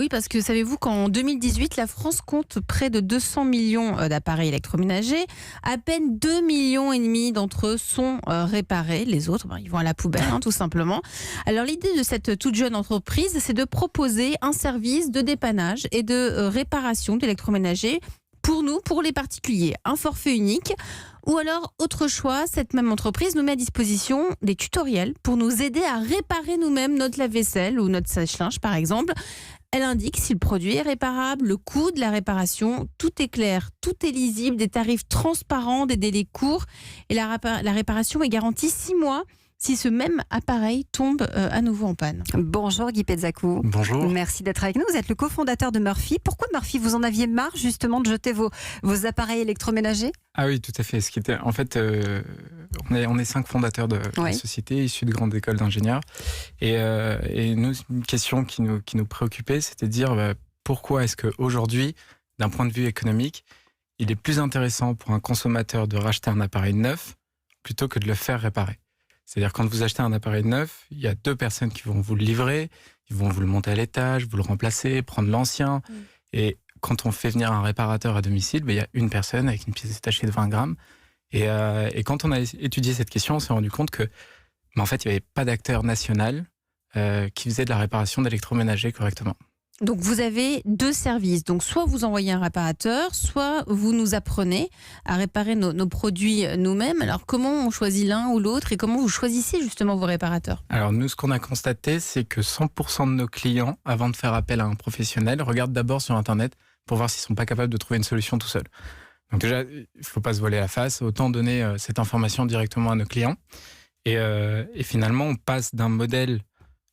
Oui, parce que savez-vous qu'en 2018, la France compte près de 200 millions d'appareils électroménagers. À peine 2,5 millions d'entre eux sont réparés. Les autres, ils vont à la poubelle, tout simplement. Alors l'idée de cette toute jeune entreprise, c'est de proposer un service de dépannage et de réparation d'électroménagers pour nous, pour les particuliers. Un forfait unique. Ou alors, autre choix, cette même entreprise nous met à disposition des tutoriels pour nous aider à réparer nous-mêmes notre lave-vaisselle ou notre sèche-linge, par exemple. Elle indique si le produit est réparable, le coût de la réparation. Tout est clair, tout est lisible, des tarifs transparents, des délais courts. Et la réparation est garantie 6 mois si ce même appareil tombe à nouveau en panne. Bonjour Guy Pezzacou. Bonjour. Merci d'être avec nous. Vous êtes le cofondateur de Murphy. Pourquoi Murphy? Vous en aviez marre justement de jeter vos appareils électroménagers? Ah oui, tout à fait. En fait, on est 5 fondateurs de la société, issus de grandes écoles d'ingénieurs. Et nous, une question qui nous préoccupait, c'était de dire pourquoi est-ce qu'aujourd'hui, d'un point de vue économique, il est plus intéressant pour un consommateur de racheter un appareil neuf plutôt que de le faire réparer. C'est-à-dire quand vous achetez un appareil neuf, il y a 2 personnes qui vont vous le livrer, ils vont vous le monter à l'étage, vous le remplacer, prendre l'ancien. Et quand on fait venir un réparateur à domicile, il y a une personne avec une pièce détachée de 20 grammes. Et quand on a étudié cette question, on s'est rendu compte que, en fait, il n'y avait pas d'acteur national qui faisait de la réparation d'électroménager correctement. Donc vous avez 2 services. Donc soit vous envoyez un réparateur, soit vous nous apprenez à réparer nos produits nous-mêmes. Alors comment on choisit l'un ou l'autre et comment vous choisissez justement vos réparateurs? Alors nous, ce qu'on a constaté, c'est que 100% de nos clients, avant de faire appel à un professionnel, regardent d'abord sur Internet pour voir s'ils ne sont pas capables de trouver une solution tout seuls. Donc déjà, il ne faut pas se voiler la face, autant donner cette information directement à nos clients. Et finalement, on passe d'un modèle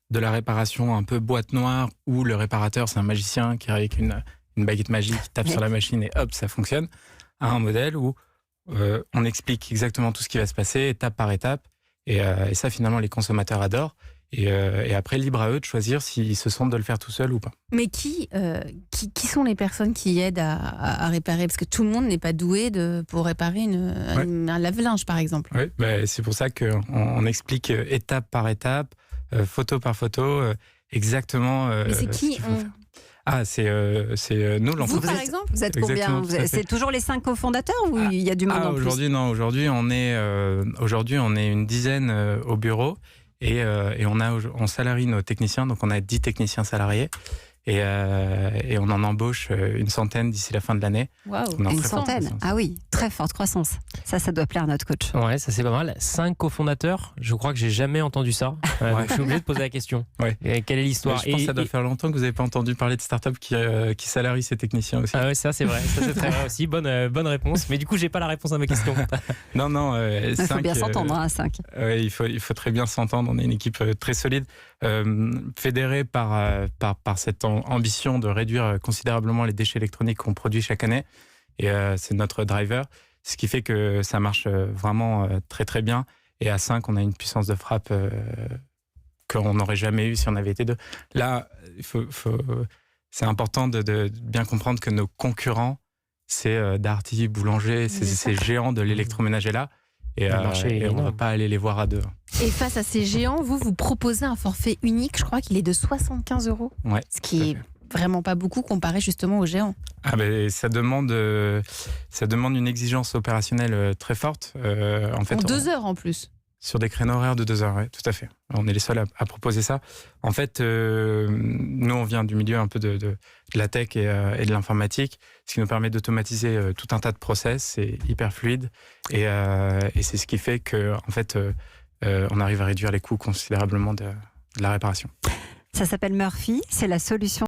de la réparation un peu boîte noire où le réparateur, c'est un magicien qui arrive avec une baguette magique, qui tape sur la machine et hop, ça fonctionne, à un modèle où on explique exactement tout ce qui va se passer, étape par étape. Et ça, finalement, les consommateurs adorent. Et après, libre à eux de choisir s'ils se sentent de le faire tout seul ou pas. Mais qui sont les personnes qui aident à réparer? Parce que tout le monde n'est pas doué pour réparer un lave-linge, par exemple. Oui, c'est pour ça qu'on explique étape par étape, photo par photo, exactement. Mais c'est qui c'est nous, l'entreprise. Vous, par exemple? Vous êtes combien? C'est toujours les 5 cofondateurs ou il y a du monde en plus? Aujourd'hui, non. Aujourd'hui, on est une dizaine au bureau et on salarie nos techniciens. Donc, on a 10 techniciens salariés. Et on en embauche une centaine d'ici la fin de l'année. Waouh, une centaine. Ah oui, très forte croissance. Ça doit plaire à notre coach. Ouais, ça c'est pas mal. 5 cofondateurs, je crois que j'ai jamais entendu ça. Donc je suis obligé de poser la question. Et quelle est l'histoire? Je pense que ça doit faire longtemps que vous n'avez pas entendu parler de start-up qui salarient ses techniciens aussi. Ah ouais, ça c'est vrai. Ça c'est très vrai aussi. Bonne réponse. Mais du coup, j'ai pas la réponse à ma question. Non. Il faut bien s'entendre à 5. Il faut très bien s'entendre. On est une équipe très solide, fédérée par cette ambition de réduire considérablement les déchets électroniques qu'on produit chaque année. Et c'est notre driver, ce qui fait que ça marche vraiment très très bien. Et à 5, on a une puissance de frappe qu'on n'aurait jamais eu si on avait été 2. Là, c'est important de bien comprendre que nos concurrents, c'est Darty, Boulanger, ces géants de l'électroménager-là. Et on ne va pas aller les voir à 2. Et face à ces géants, vous proposez un forfait unique, je crois qu'il est de 75 €. Ouais, ce qui est vraiment pas beaucoup comparé justement aux géants. Ça demande une exigence opérationnelle très forte. En 2 heures en plus. Sur des créneaux horaires de 2 heures, oui, tout à fait. On est les seuls à proposer ça. En fait, nous, on vient du milieu un peu de la tech et de l'informatique, ce qui nous permet d'automatiser tout un tas de process. C'est hyper fluide. Et c'est ce qui fait qu'en fait, on arrive à réduire les coûts considérablement de la réparation. Ça s'appelle Murphy, c'est la solution